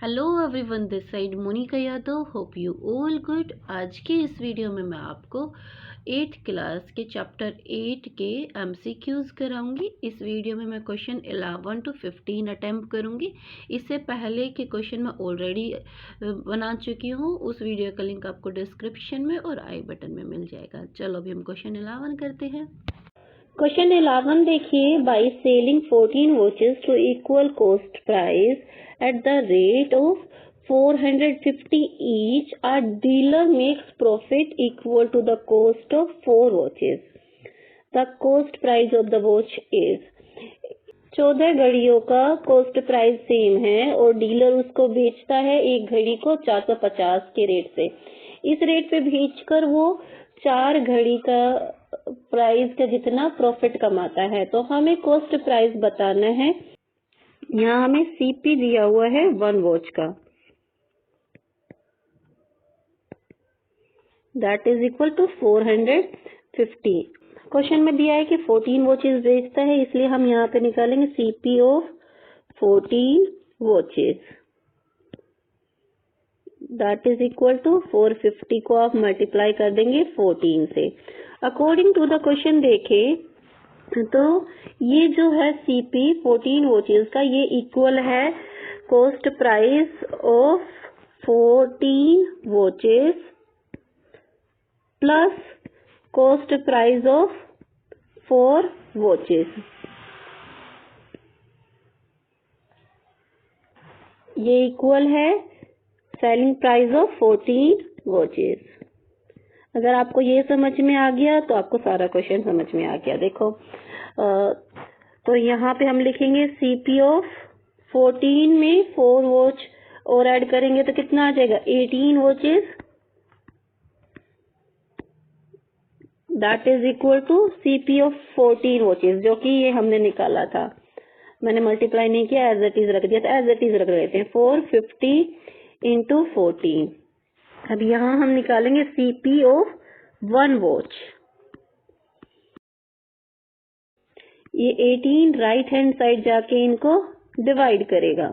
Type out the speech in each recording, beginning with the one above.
Hello everyone, this side Monika Yadav. Hope you all good. आज के इस वीडियो में मैं आपको 8th क्लास के चैप्टर 8 के एमसीक्यूज कराऊंगी। इस वीडियो में मैं क्वेश्चन 11 to 15 अटेम्प्ट करूंगी। इससे पहले के क्वेश्चन मैं ऑलरेडी बना चुकी हूँ। उस वीडियो का लिंक आपको डिस्क्रिप्शन में और आई बटन में मिल जाएगा। चलो अभी हम क्वेश्चन 11 करते हैं। क्वेश्चन 11 देखिए, by selling 14 watches to equal cost price at the rate of 450 each, a dealer makes profit equal to the cost of 4 watches. The cost price of the watch is 14 घड़ियों का cost price same है और dealer उसको बेचता है एक घड़ी को 450 के रेट से। इस रेट पे बेचकर वो 4 घड़ी का प्राइस का जितना प्रॉफिट कमाता है। तो हमें कॉस्ट प्राइस बताना है। यहाँ हमें सीपी दिया हुआ है 1 वॉच का, that is equal to 450। Question में दिया है कि 14 वॉचेस बेचता है, इसलिए हम यहाँ पे निकालेंगे CP of 14 watches, that is equal to 450 को आप मल्टीप्लाई कर देंगे 14 से। अकॉर्डिंग टू द क्वेश्चन देखें तो ये जो है सीपी 14 वॉचेस का, ये इक्वल है cost price of 14 watches plus cost price of 4 watches. ये इक्वल है सेलिंग प्राइस ऑफ 14 वॉचेस। अगर आपको ये समझ में आ गया तो आपको सारा क्वेश्चन समझ में आ गया। देखो तो यहाँ पे हम लिखेंगे सीपी ऑफ 14 में 4 वॉच और ऐड करेंगे तो कितना आ जाएगा 18 watches, that is equal to CP of 14 watches, जो कि ये हमने निकाला था। मैंने मल्टीप्लाई नहीं किया, एज इट इज रख दिया, तो एज इट इज रख लेते हैं 450 इंटू 14। अब यहाँ हम निकालेंगे सीपी ऑफ 1 वॉच। ये 18 राइट हैंड साइड जाके इनको डिवाइड करेगा।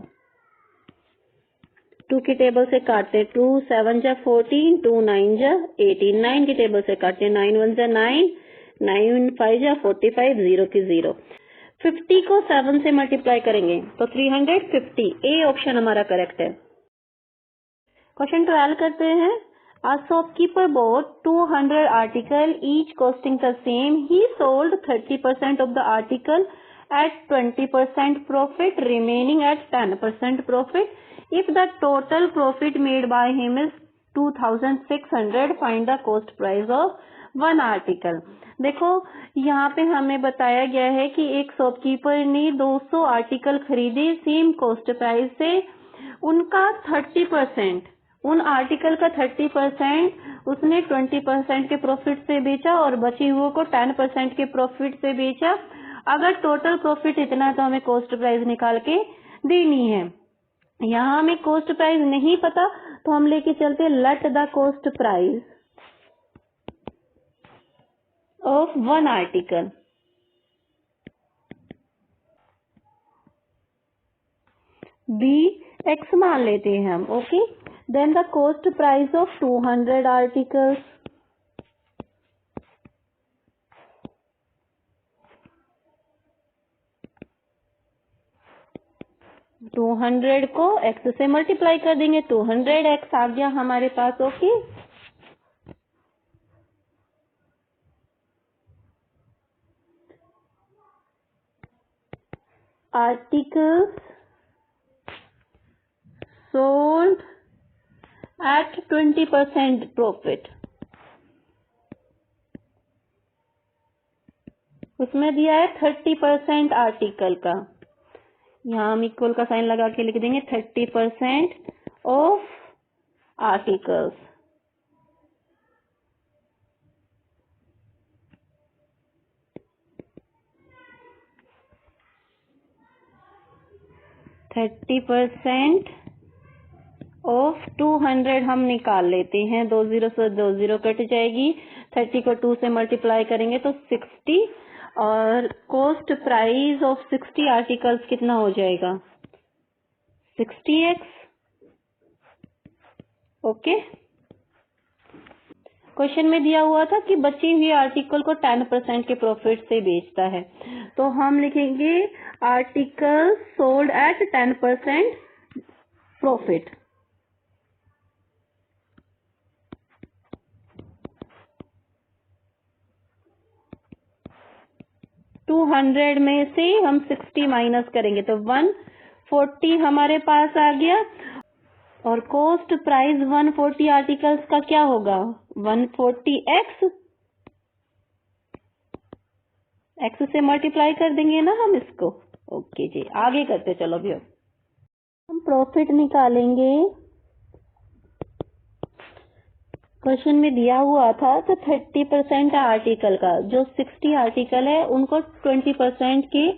2 की टेबल से काटते 2 7 जा 14, 2 9 जा 18, 9 की टेबल से काटते 9 1 जा 9, 9 5 जा 45, 0 की 0। 50 को 7 से मल्टीप्लाई करेंगे तो 350। ए ऑप्शन हमारा करेक्ट है। क्वेश्चन 12 करते हैं। A shopkeeper bought 200 articles, each costing the same. He sold 30% of the article at 20% profit, remaining at 10% profit. If the total profit made by him is 2600, find the cost price of 1 article. देखो यहाँ पे हमें बताया गया है कि एक shopkeeper ने 200 आर्टिकल खरीदे सेम कॉस्ट प्राइस से, उनका 30%, उन आर्टिकल का 30% उसने 20% के प्रॉफिट से बेचा और बची हुए को 10% के प्रॉफिट से बेचा। अगर टोटल प्रॉफिट इतना है तो हमें कॉस्ट प्राइस निकाल के देनी है। यहाँ हमें कॉस्ट प्राइस नहीं पता तो हम लेके चलते let the cost price of 1 article be X मान लेते हैं हम। Okay, then the cost price of 200 articles, को x से मल्टीप्लाई कर देंगे, 200x आ गया हमारे पास। Okay, articles sold at 20% profit, उसमें दिया है 30% आर्टिकल का। यहाँ हम इक्वल का साइन लगा के लिख देंगे 30% ऑफ आर्टिकल्स। ऑफ 200 हम निकाल लेते हैं, 2 0 से 2 0 कट जाएगी। 30 को 2 से मल्टीप्लाई करेंगे तो 60, और कॉस्ट प्राइस ऑफ 60 आर्टिकल्स कितना हो जाएगा 60x ओके। क्वेश्चन में दिया हुआ था कि बची हुई आर्टिकल को 10% के प्रॉफिट से बेचता है, तो हम लिखेंगे article sold at 10% profit. To 100 में से हम 60 माइनस करेंगे तो 140 हमारे पास आ गया, और कॉस्ट प्राइस 140 आर्टिकल्स का क्या होगा, 140x, x से मल्टीप्लाई कर देंगे ना हम इसको। ओके जी, आगे करते चलो भी। हम प्रॉफिट निकालेंगे। क्वेश्चन में दिया हुआ था तो 30% आर्टिकल का, जो 60 आर्टिकल है उनको 20% के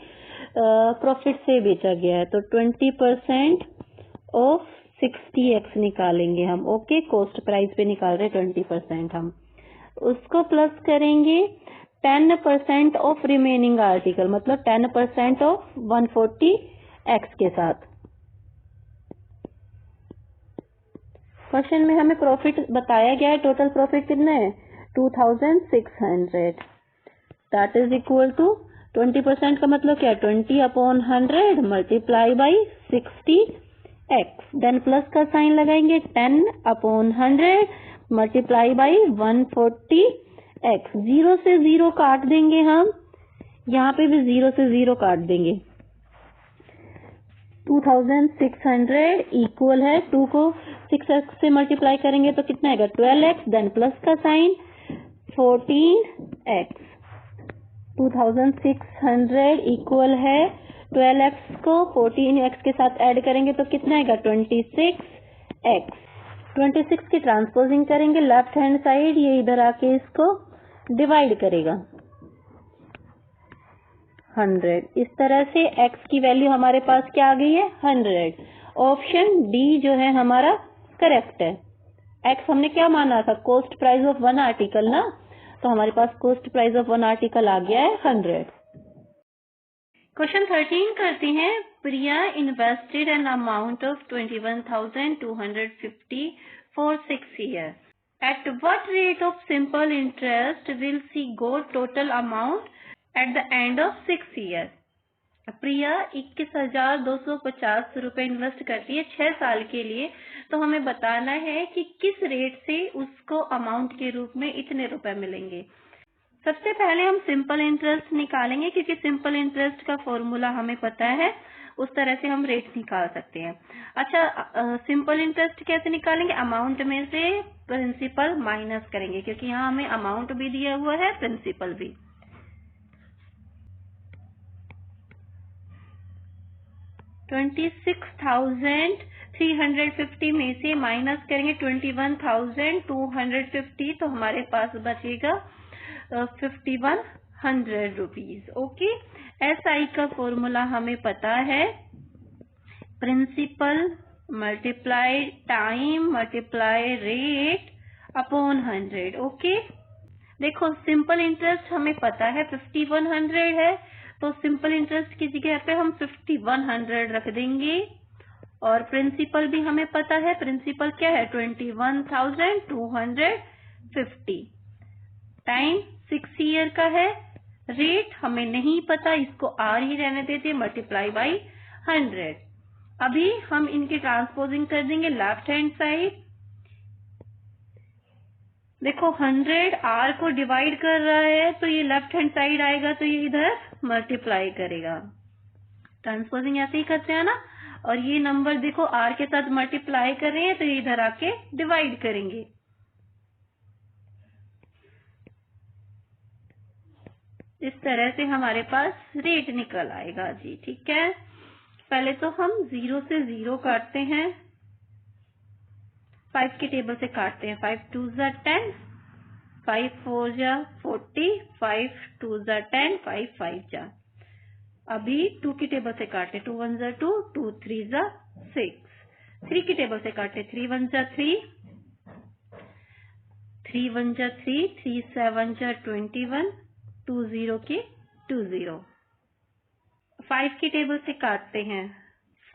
प्रॉफिट से बेचा गया है, तो 20% ऑफ 60x निकालेंगे हम। ओके, कॉस्ट प्राइस पे निकाल रहे 20% हम, उसको प्लस करेंगे 10% ऑफ रिमेनिंग आर्टिकल, मतलब 10% ऑफ 140x के साथ। क्वेश्चन में हमें प्रॉफिट बताया गया है, टोटल प्रॉफिट कितना है 2600, दैट इज इक्वल टू 20% का मतलब क्या है 20/100 multiply by 60x, then plus का साइन लगाएंगे 10/100 मल्टीप्लाई बाई 140x, 0 से 0 काट देंगे हम, यहाँ पे भी 0 से 0 काट देंगे। 2600 इक्वल है 2 को 6x से मल्टीप्लाई करेंगे तो कितना आएगा 12x, देन प्लस का साइन 14x। 2600 इक्वल है 12x को 14x के साथ ऐड करेंगे तो कितना आएगा 26x। 26 की ट्रांसपोजिंग करेंगे लेफ्ट हैंड साइड, ये इधर आके इसको डिवाइड करेगा 100। इस तरह से x की वैल्यू हमारे पास क्या आ गई है 100। ऑप्शन डी जो है हमारा करेक्ट है। x हमने क्या माना था, cost price of one article ना, तो हमारे पास cost price of one article आ गया है 100। क्वेश्चन 13 करते हैं। Priya invested an amount of 21,250 for 6 year. At what rate of simple interest will she go total amount at the end of 6 year. Priya 21,250 रुपए इन्वेस्ट करती है 6 साल के लिए, तो हमें बताना है कि किस रेट से उसको अमाउंट के रूप में इतने रुपए मिलेंगे। सबसे पहले हम सिंपल इंटरेस्ट निकालेंगे, क्योंकि सिंपल इंटरेस्ट का फॉर्मूला हमें पता है, उस तरह से हम रेट निकाल सकते हैं। अच्छा, सिंपल इंटरेस्ट कैसे निकालेंगे, अमाउंट में से प्रिंसिपल माइनस करेंगे, क्योंकि यहाँ हमें अमाउंट भी दिया हुआ है प्रिंसिपल भी। 26,350 में से माइनस करेंगे 21,250, तो हमारे पास बचेगा 5,100 रुपीज। ओके, SI का फॉर्मूला हमें पता है, principal multiply time multiply rate upon 100। Okay, देखो सिंपल इंटरेस्ट हमें पता है 5,100 है, तो सिंपल इंटरेस्ट की जगह पे हम 5,100 रख देंगे, और प्रिंसिपल भी हमें पता है, प्रिंसिपल क्या है 21,250 टाइम 6 ईयर का है। रेट हमें नहीं पता, इसको R ही रहने देते, मल्टीप्लाई बाई 100। अभी हम इनकी ट्रांसपोजिंग कर देंगे लेफ्ट हैंड साइड। देखो 100 R को डिवाइड कर रहा है, तो ये लेफ्ट हैंड साइड आएगा, तो ये इधर मल्टीप्लाई करेगा। ट्रांसपोजिंग ऐसे ही करते हैं ना, और ये नंबर देखो R के साथ मल्टीप्लाई कर रहे हैं, तो ये इधर आके डिवाइड करेंगे। इस तरह से हमारे पास रेट निकल आएगा जी। ठीक है, पहले तो हम 0 से 0 काटते हैं, 5 के टेबल से काटते हैं। 5 2 10, 5 4 40, 5 2 10, 5 5 अभी 2 की टेबल से काटे, 2 1 2, 2 3 6। 3 की टेबल से काटे, 3 1 3, 3 1 3, 3 7 21, 2 0 के 2 0। 5 की टेबल से काटते हैं,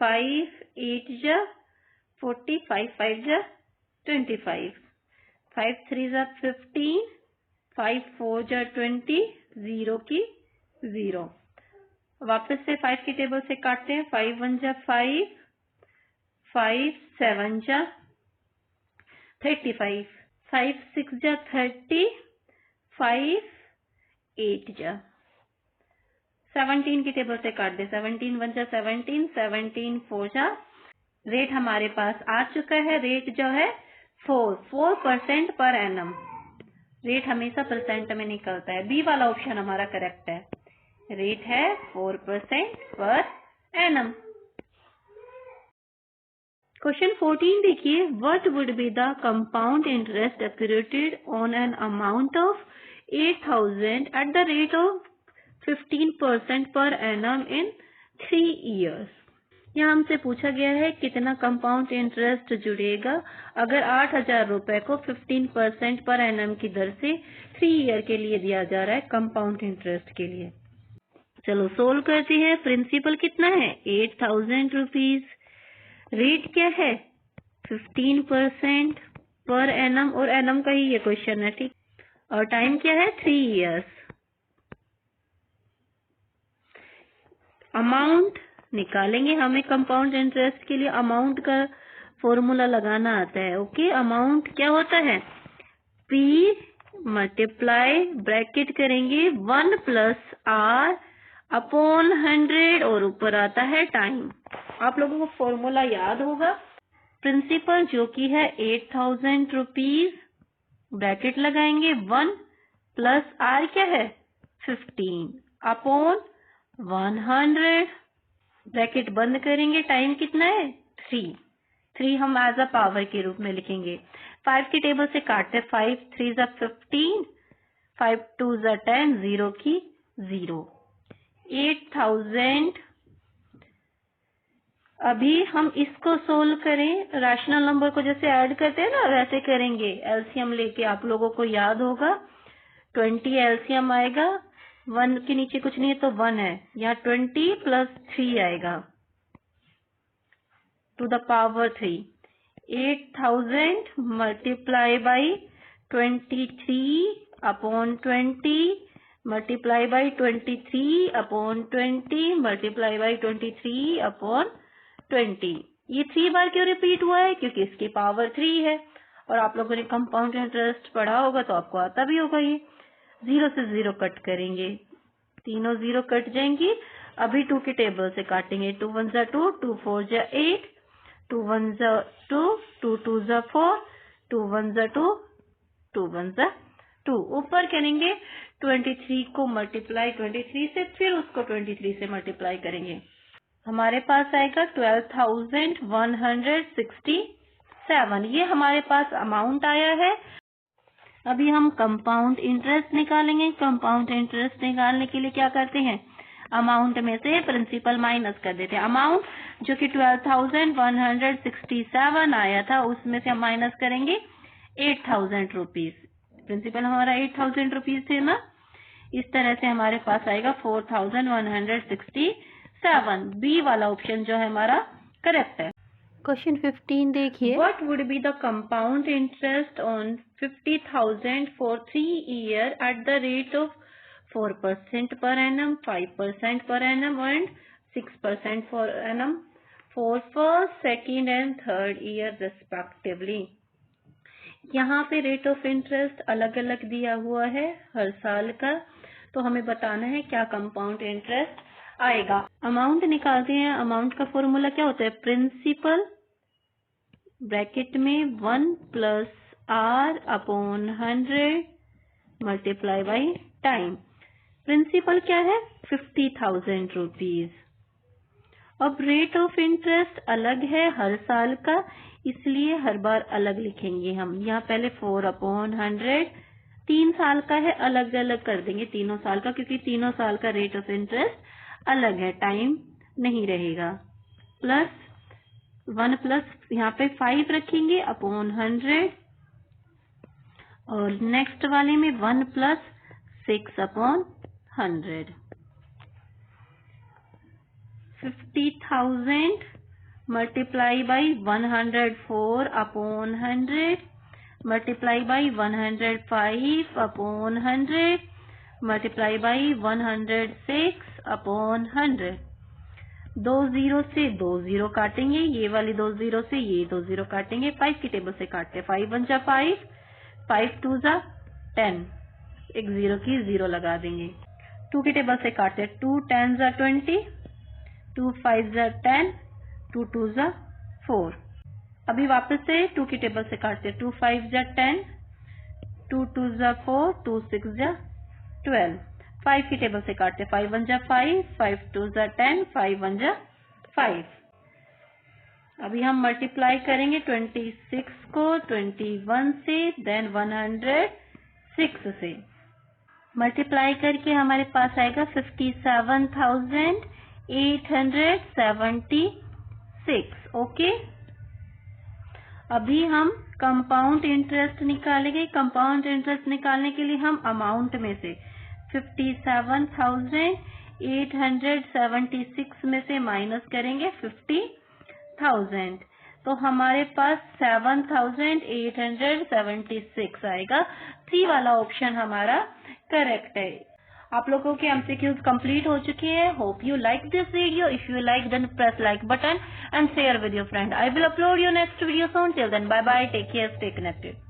5 8 40, 5 5 25, 5 3 जा 15, 5 4 जा 20, 0 की 0। वापस से 5 की टेबल से काटते हैं। 5 1 जा 5, 5 7 जा 35, 5 6 जा 30, 5 8 जा 17 की टेबल से काट दे। 17 1 जा 17, 17 4 जा। रेट हमारे पास आ चुका है। रेट जो है 4% पर एनम। रेट हमेशा परसेंट में निकलता है। बी वाला ऑप्शन हमारा करेक्ट है। रेट है 4% पर एनम। क्वेश्चन 14 देखिए, what would be the compound interest accurated on an amount of 8,000 at the rate of 15% per annum in 3 years। यहाँ हमसे पूछा गया है कितना कंपाउंड इंटरेस्ट जुड़ेगा अगर 8,000 रुपए को 15% पर एनम की दर से 3 ईयर के लिए दिया जा रहा है कंपाउंड इंटरेस्ट के लिए। चलो सोल्व करते हैं। प्रिंसिपल कितना है 8,000 रुपीज। रेट क्या है 15% पर एनम, और एनम का ही ये क्वेश्चन है, ठीक। और टाइम क्या है 3 years। अमाउंट निकालेंगे। हमें कंपाउंड इंटरेस्ट के लिए अमाउंट का फॉर्मूला लगाना आता है। ओके, अमाउंट क्या होता है P मल्टीप्लाई ब्रैकेट करेंगे 1 प्लस R अपॉन 100 और ऊपर आता है टाइम। आप लोगों को फॉर्मूला याद होगा। प्रिंसिपल जो कि है 8,000 रुपीज, ब्रैकेट लगाएंगे 1 प्लस R क्या है 15 अपॉन 100, ब्रैकेट बंद करेंगे। टाइम कितना है 3 हम एज अ पावर के रूप में लिखेंगे। 5 की टेबल से काटते 5 3 जा 15, 5 2 जा 10, 0 की 0। 8,000। अभी हम इसको सोल्व करें। रैशनल नंबर को जैसे ऐड करते हैं ना वैसे करेंगे। एलसीएम लेके आप लोगों को याद होगा 20 एलसीएम आएगा। 1 के नीचे कुछ नहीं है तो 1 है। यहाँ 20 प्लस 3 आएगा to the power 3। 8,000 multiply by 23 upon 20 multiply by 23 upon 20 multiply by 23 upon 20। ये 3 बार क्यों रिपीट हुआ है क्योंकि इसकी पावर 3 है। और आप लोगों ने कंपाउंड इंटरेस्ट पढ़ा होगा तो आपको आता भी होगा। ये 0 से 0 कट करेंगे, तीनों 0 कट जाएंगी। अभी 2 की टेबल से काटेंगे। 2 1 जा 2, 2 4 जा 8, 2 1 जा 2, 2 2 जा 4, 2 1 जा 2, 2 1 जा 2। ऊपर करेंगे 23 को मल्टीप्लाई 23 से, फिर उसको 23 से मल्टीप्लाई करेंगे। हमारे पास आएगा 12,167। ये हमारे पास अमाउंट आया है। अभी हम कंपाउंड इंटरेस्ट निकालेंगे। कंपाउंड इंटरेस्ट निकालने के लिए क्या करते हैं अमाउंट में से प्रिंसिपल माइनस कर देते हैं। अमाउंट जो कि 12,167 आया था उसमें से हम माइनस करेंगे 8,000 रुपीज। प्रिंसिपल हमारा 8,000 रुपीज थे ना। इस तरह से हमारे पास आएगा 4,167। बी वाला ऑप्शन जो है हमारा करेक्ट है। क्वेश्चन 15 देखिए, what would be the compound interest on 50,000 for 3 year eight the rate of 4% per annum, 5% per annum and 6% per annum for first, second and third year respectively. यहाँ पे rate of interest अलग अलग दिया हुआ है हर साल का, तो हमें बताना है क्या कंपाउंड इंटरेस्ट आएगा। अमाउंट निकालते हैं। अमाउंट का फॉर्मूला क्या होता है प्रिंसिपल ब्रैकेट में 1 plus R upon 100 multiply by time. Principal क्या है 50,000 रुपीज। अब रेट ऑफ इंटरेस्ट अलग है हर साल का, इसलिए हर बार अलग लिखेंगे हम। यहाँ पहले 4 अपॉन 100 3 साल का है, अलग अलग कर देंगे तीनों साल का, क्योंकि तीनों साल का रेट ऑफ इंटरेस्ट अलग है, टाइम नहीं रहेगा। प्लस 1 प्लस यहाँ पे 5 रखेंगे अपॉन 100, और नेक्स्ट वाले में 1 plus 6 upon 100। 50,000 multiply by 104 upon 100, multiply by 105 upon 100, multiply by 106 upon 100. 2 0 से 2 0 काटेंगे, ये वाली 2 0 से ये 2 0 काटेंगे, 5 की टेबल से काटते, 5 1 जा 5, 5 2 जा 10, एक 0 की 0 लगा देंगे। 2 की टेबल से काटते, 2 10 जा 20, 2 5 जा 10, 2 2 जा 4। अभी वापस से 2 की टेबल से काटते, 2 5 जा 10, 2 2 जा 4, 2 6 जा 12। 5 की टेबल से काटते, 5 1 जा 5, 5 2 जा 10, 5 1 जा 5। अभी हम मल्टीप्लाई करेंगे 26 को 21 से, देन 106 से। मल्टीप्लाई करके हमारे पास आएगा 57,876। ओके, अभी हम कंपाउंड इंटरेस्ट निकालेंगे। कंपाउंड इंटरेस्ट निकालने के लिए हम अमाउंट में से 57,876 में से माइनस करेंगे 50,000, तो हमारे पास 7,876 आएगा। सी वाला ऑप्शन हमारा करेक्ट है। आप लोगों के एमसीक्यूज कंप्लीट हो चुके हैं। Hope you like this video. If you like then press like button and share with your friend. I will upload your next video soon. Till then, bye bye. Take care. Stay connected.